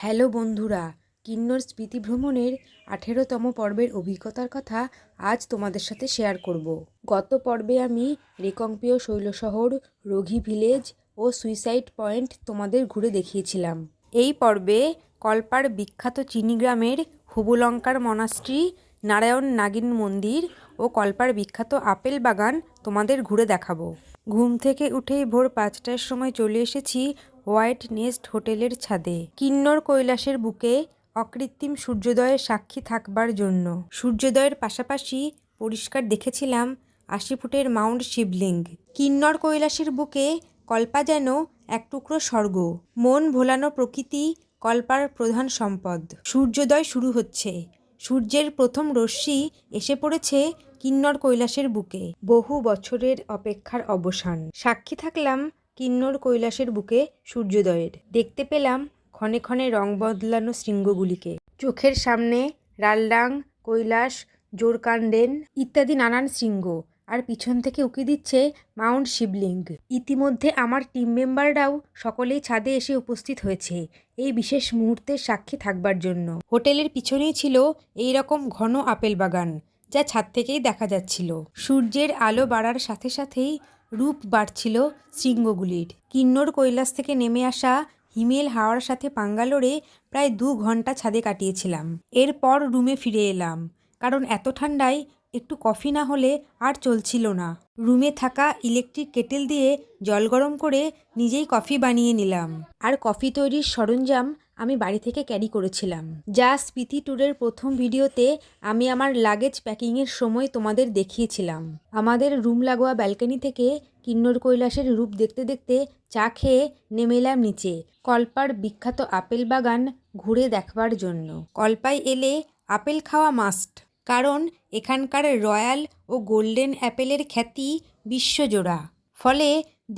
Hello বন্ধুরা, কিন্নর স্মৃতি ভ্রমণের 18তম পর্বের অভিজ্ঞতার কথা আজ তোমাদের সাথে শেয়ার করব। গত পর্বে আমি রেকংপিও শৈলশহর, রোঘি ভিলেজ ও সুইসাইড পয়েন্ট তোমাদের ঘুরে দেখিয়েছিলাম। এই পর্বে কল্পার বিখ্যাত চিনি গ্রামের হুবুলঙ্কার মনাস্ট্রি, নারায়ণ নাগিন মন্দির ও কল্পার বিখ্যাত আপেল বাগান তোমাদের ঘুরে দেখাবো। ঘুম থেকে উঠেই ভোর 5টার সময় চলে এসেছি হোয়াইট নেস্ট হোটেলের ছাদে, কিন্নর কৈলাসের বুকে অকৃত্রিম সূর্যোদয়ের সাক্ষী থাকবার জন্য। সূর্যোদয়ের পাশাপাশি পরিষ্কার দেখেছিলাম 80 ফুটের মাউন্ট শিবলিঙ্গ। কিন্নর কৈলাসের বুকে কল্পা যেন এক টুকরো স্বর্গ। মন ভোলানো প্রকৃতি কল্পার প্রধান সম্পদ। সূর্যোদয় শুরু হচ্ছে, সূর্যের প্রথম রশ্মি এসে পড়েছে কিন্নর কৈলাসের বুকে। বহু বছরের অপেক্ষার অবসান। সাক্ষী থাকলাম কিন্নর কৈলাসের বুকে সূর্যোদয়ের। দেখতে পেলাম ক্ষণে ক্ষণে রং বদলানো শৃঙ্গগুলিকে। চোখের সামনে রালডাং, কৈলাস, জোরকান্ডেন ইত্যাদি নানান শৃঙ্গ, আর পিছন থেকে উকি দিচ্ছে মাউন্ট শিবলিঙ্গ। ইতিমধ্যে আমার টিম মেম্বাররাও সকলেই ছাদে এসে উপস্থিত হয়েছে এই বিশেষ মুহূর্তের সাক্ষী থাকবার জন্য। হোটেলের পিছনেই ছিল এই রকম ঘন আপেল বাগান, যা ছাদ থেকেই দেখা যাচ্ছিল। সূর্যের আলো বাড়ার সাথে সাথেই রূপ বাড়ছিল শৃঙ্গগুলির। কিন্নর কৈলাস থেকে নেমে আসা হিমেল হাওয়ার সাথে পাঙ্গালোরে প্রায় 2 ঘন্টা ছাদে কাটিয়েছিলাম। এরপর রুমে ফিরে এলাম, কারণ এত ঠান্ডায় একটু কফি না হলে আর চলছিল না। রুমে থাকা ইলেকট্রিক কেটেল দিয়ে জল গরম করে নিজেই কফি বানিয়ে নিলাম। আর কফি তৈরির সরঞ্জাম আমি বাড়ি থেকে ক্যারি করেছিলাম, যা স্পিতি ট্যুরের প্রথম ভিডিওতে আমি আমার লাগেজ প্যাকিংয়ের সময় তোমাদের দেখিয়েছিলাম। আমাদের রুম লাগোয়া ব্যালকনি থেকে কিন্নর কৈলাসের রূপ দেখতে দেখতে চা খেয়ে নেমে এলাম নিচে, কল্পার বিখ্যাত আপেল বাগান ঘুরে দেখবার জন্য। কল্পায় এলে আপেল খাওয়া মাস্ট, কারণ এখানকার রয়্যাল ও গোল্ডেন অ্যাপেলের খ্যাতি বিশ্বজোড়া। ফলে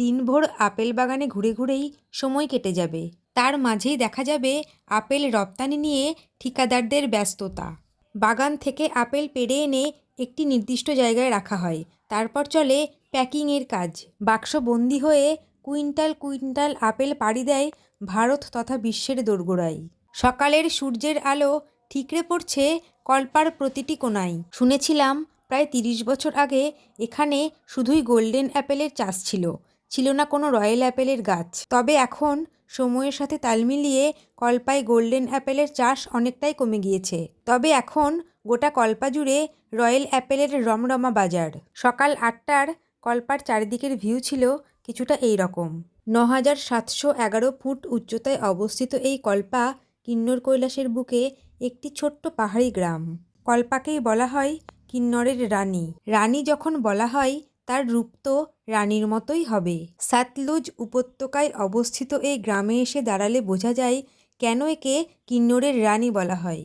দিনভর আপেল বাগানে ঘুরে ঘুরেই সময় কেটে যাবে। তার মাঝেই দেখা যাবে আপেল রপ্তানি নিয়ে ঠিকাদারদের ব্যস্ততা। বাগান থেকে আপেল পেড়ে এনে একটি নির্দিষ্ট জায়গায় রাখা হয়, তারপর চলে প্যাকিংয়ের কাজ। বাক্সবন্দি হয়ে কুইন্টাল কুইন্টাল আপেল পাড়ি দেয় ভারত তথা বিশ্বের দোরগোড়ায়। সকালের সূর্যের আলো ঠিকরে পড়ছে কল্পার প্রতিটি কোণায়। শুনেছিলাম প্রায় 30 বছর আগে এখানে শুধুই গোল্ডেন অ্যাপেলের চাষ ছিল, ছিল না কোনো রয়্যাল অ্যাপেলের গাছ। তবে এখন সময়ের সাথে তাল মিলিয়ে কল্পায় গোল্ডেন অ্যাপেলের চাষ অনেকটাই কমে গিয়েছে। তবে এখন গোটা কল্পা জুড়ে রয়্যাল অ্যাপেলের রমরমা বাজার। সকাল 8টার কল্পার চারিদিকের ভিউ ছিল কিছুটা এই রকম। 9711 ফুট উচ্চতায় অবস্থিত এই কল্পা কিন্নর কৈলাসের বুকে একটি ছোট্ট পাহাড়ি গ্রাম। কল্পাকেই বলা হয় কিন্নরের রানী। রানী যখন বলা হয়, তার রূপ তো রানীর মতোই হবে। সাতলুজ উপত্যকায় অবস্থিত এই গ্রামে এসে দাঁড়ালে বোঝা যায় কেন একে কিন্নরের রানী বলা হয়।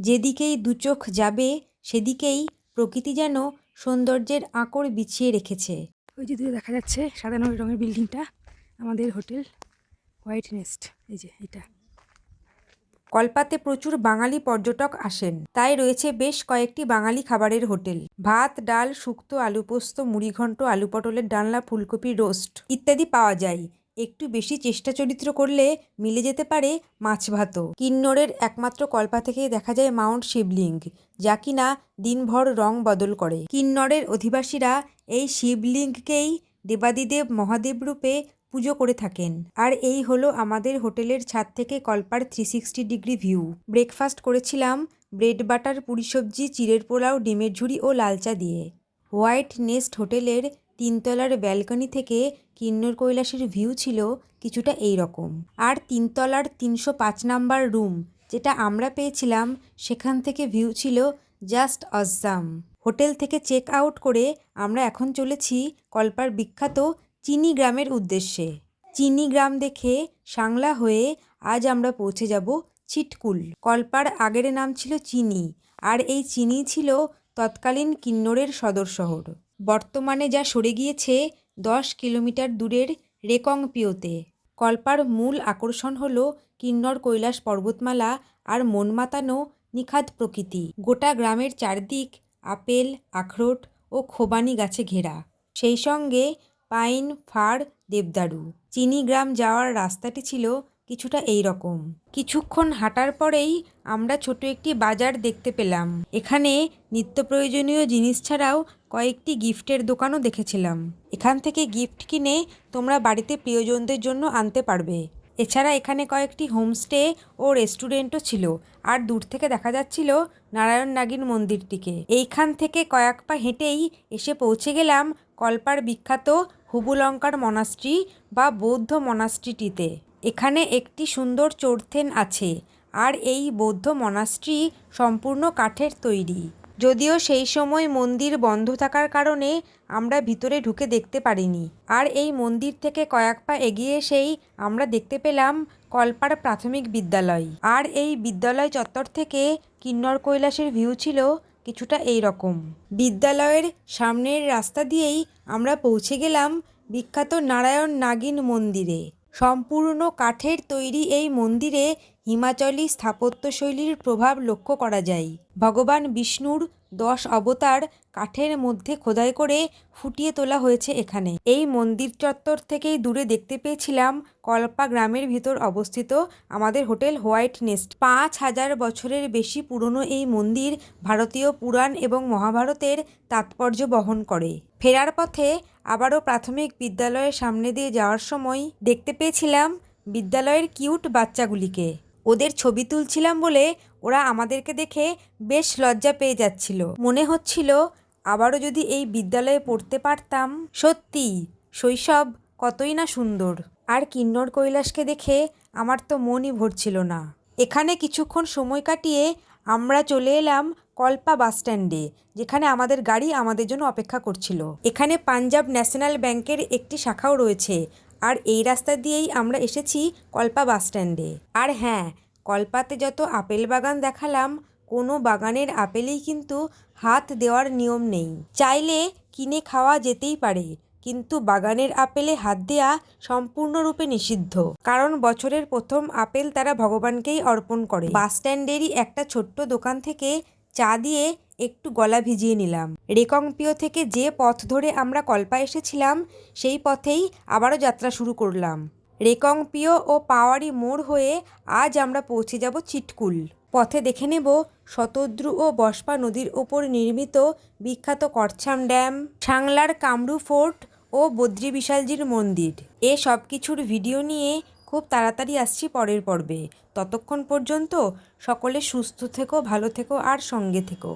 যেদিকেই দুচোখ যাবে সেদিকেই প্রকৃতি যেন সৌন্দর্যের আঁকড় বিছিয়ে রেখেছে। ওই যে দূরে দেখা যাচ্ছে সাদা রঙের বিল্ডিংটা, আমাদের হোটেল হোয়াইট নেস্ট। এই যে এটা। কল্পাতে প্রচুর বাঙালি পর্যটক আসেন, তাই রয়েছে বেশ কয়েকটি বাঙালি খাবারের হোটেল। ভাত, ডাল, শুক্তো, আলু পোস্ত, মুড়িঘণ্ট, আলু পটলের ডালনা, ফুলকপি রোস্ট ইত্যাদি পাওয়া যায়। একটু বেশি চেষ্টা চরিত্র করলে মিলে যেতে পারে মাছ ভাতও। কিন্নরের একমাত্র কল্পা থেকেই দেখা যায় মাউন্ট শিবলিঙ্গ, যা কিনা দিনভর রং বদল করে। কিন্নরের অধিবাসীরা এই শিবলিঙ্গকেই দেবাদিদেব মহাদেব রূপে পুজো করে থাকেন। আর এই হলো আমাদের হোটেলের ছাদ থেকে কল্পার 360 ডিগ্রি ভিউ। ব্রেকফাস্ট করেছিলাম ব্রেড বাটার, পুরি সবজি, চিড়ের পোলাও, ডিমের ঝুড়ি ও লাল চা দিয়ে। হোয়াইট নেস্ট হোটেলের 3তলার ব্যালকনি থেকে কিন্নর কৈলাসের ভিউ ছিল কিছুটা এই রকম। আর 3তলার 305 নাম্বার রুম যেটা আমরা পেয়েছিলাম, সেখান থেকে ভিউ ছিল জাস্ট অসাম। হোটেল থেকে চেক আউট করে আমরা এখন চলেছি কল্পার বিখ্যাত চিনি গ্রামের উদ্দেশ্যে। চিনি গ্রাম দেখে সাংলা হয়ে আজ আমরা পৌঁছে যাব ছিটকুল। কল্পার আগের নাম ছিল চিনি, আর এই চিনি ছিল তৎকালীন কিন্নরের সদর শহর। বর্তমানে যা সরে গিয়েছে 10 কিলোমিটার দূরের রেকংপিওতে। কল্পার মূল আকর্ষণ হলো কিন্নর কৈলাস পর্বতমালা আর মন মাতানো নিখাদ প্রকৃতি। গোটা গ্রামের চারদিক আপেল, আখরোট ও খোবানি গাছে ঘেরা, সেই সঙ্গে পাইন, ফার, দেবদারু। চিনি গ্রাম যাওয়ার রাস্তাটি ছিল কিছুটা এই রকম। কিছুক্ষণ হাঁটার পরেই আমরা ছোট একটি বাজার দেখতে পেলাম। এখানে নিত্য প্রয়োজনীয় জিনিস ছাড়াও কয়েকটি গিফটের দোকানও দেখেছিলাম। এখান থেকে গিফট কিনে তোমরা বাড়িতে প্রিয়জনদের জন্য আনতে পারবে। এছাড়া এখানে কয়েকটি হোমস্টে ও রেস্টুরেন্টও ছিল, আর দূর থেকে দেখা যাচ্ছিল নারায়ণ নাগিন মন্দিরটিকে। এইখান থেকে কয়েক পা হেঁটেই এসে পৌঁছে গেলাম কল্পার বিখ্যাত হুবুলঙ্কার মনাস্ট্রি বা বৌদ্ধ মনাস্ট্রিটিতে। এখানে একটি সুন্দর চোরথেন আছে, আর এই বৌদ্ধ মনাস্ট্রি সম্পূর্ণ কাঠের তৈরি। যদিও সেই সময় মন্দির বন্ধ থাকার কারণে আমরা ভিতরে ঢুকে দেখতে পারিনি। আর এই মন্দির থেকে কয়েক পা এগিয়ে এসেই আমরা দেখতে পেলাম কল্পার প্রাথমিক বিদ্যালয়। আর এই বিদ্যালয় চত্বর থেকে কিন্নর কৈলাসের ভিউ ছিল কিছুটা এই রকম। বিদ্যালয়ের সামনের রাস্তা দিয়েই আমরা পৌঁছে গেলাম বিখ্যাত নারায়ণ নাগিন মন্দিরে। সম্পূর্ণ কাঠের তৈরি এই মন্দিরে হিমাচলী স্থাপত্যশৈলীর প্রভাব লক্ষ্য করা যায়। ভগবান বিষ্ণুর 10 অবতার কাঠের মধ্যে খোদাই করে ফুটিয়ে তোলা হয়েছে এখানে। এই মন্দির চত্বর থেকেই দূরে দেখতে পেয়েছিলাম কল্পা গ্রামের ভিতর অবস্থিত আমাদের হোটেল হোয়াইট নেস্ট। 5000 বছরের বেশি পুরনো এই মন্দির ভারতীয় পুরাণ এবং মহাভারতের তাৎপর্য বহন করে। ফেরার পথে আবারও প্রাথমিক বিদ্যালয়ের সামনে দিয়ে যাওয়ার সময় দেখতে পেয়েছিলাম বিদ্যালয়ের কিউট বাচ্চাগুলিকে। ওদের ছবি তুলছিলাম বলে ওরা আমাদেরকে দেখে বেশ লজ্জা পেয়ে যাচ্ছিল। মনে হচ্ছিল আবারও যদি এই বিদ্যালয়ে পড়তে পারতাম। সত্যি শৈশব কতই না সুন্দর। আর কিন্নর কৈলাসকে দেখে আমার তো মনই ভরছিল না। এখানে কিছুক্ষণ সময় কাটিয়ে আমরা চলে এলাম কল্পা বাসস্ট্যান্ডে, যেখানে আমাদের গাড়ি আমাদের জন্য অপেক্ষা করছিল। এখানে পাঞ্জাব ন্যাশনাল ব্যাংকের একটি শাখাও রয়েছে, আর এই রাস্তা দিয়েই আমরা এসেছি কল্পা বাসস্ট্যান্ডে। আর হ্যাঁ, কল্পাতে যত আপেল বাগান দেখালাম, কোনো বাগানের আপেলেই কিন্তু হাত দেওয়ার নিয়ম নেই। চাইলে কিনে খাওয়া যেতেই পারে, কিন্তু বাগানের আপেলে হাত দেওয়া সম্পূর্ণরূপে নিষিদ্ধ। কারণ বছরের প্রথম আপেল তারা ভগবানকেই অর্পণ করে। বাসস্ট্যান্ডেরই একটা ছোট্ট দোকান থেকে চা দিয়ে একটু গলা ভিজিয়ে নিলাম। রেকংপিও থেকে যে পথ ধরে আমরা কল্পা এসেছিলাম সেই পথেই আবারও যাত্রা শুরু করলাম। রেকংপিও ও পাওয়ারি মোড় হয়ে আজ আমরা পৌঁছে যাব চিটকুল। পথে দেখে নেব শতদ্রু ও বস্পা নদীর ওপর নির্মিত বিখ্যাত করছাম ড্যাম, সাংলার কামরু ফোর্ট ও বদ্রী বিশালজির মন্দির। এ সব কিছুর ভিডিও নিয়ে খুব তাড়াতাড়ি আসছি পরের পর্বে। ততক্ষণ পর্যন্ত সকলে সুস্থ থেকো, ভালো থেকো আর সঙ্গে থেকো।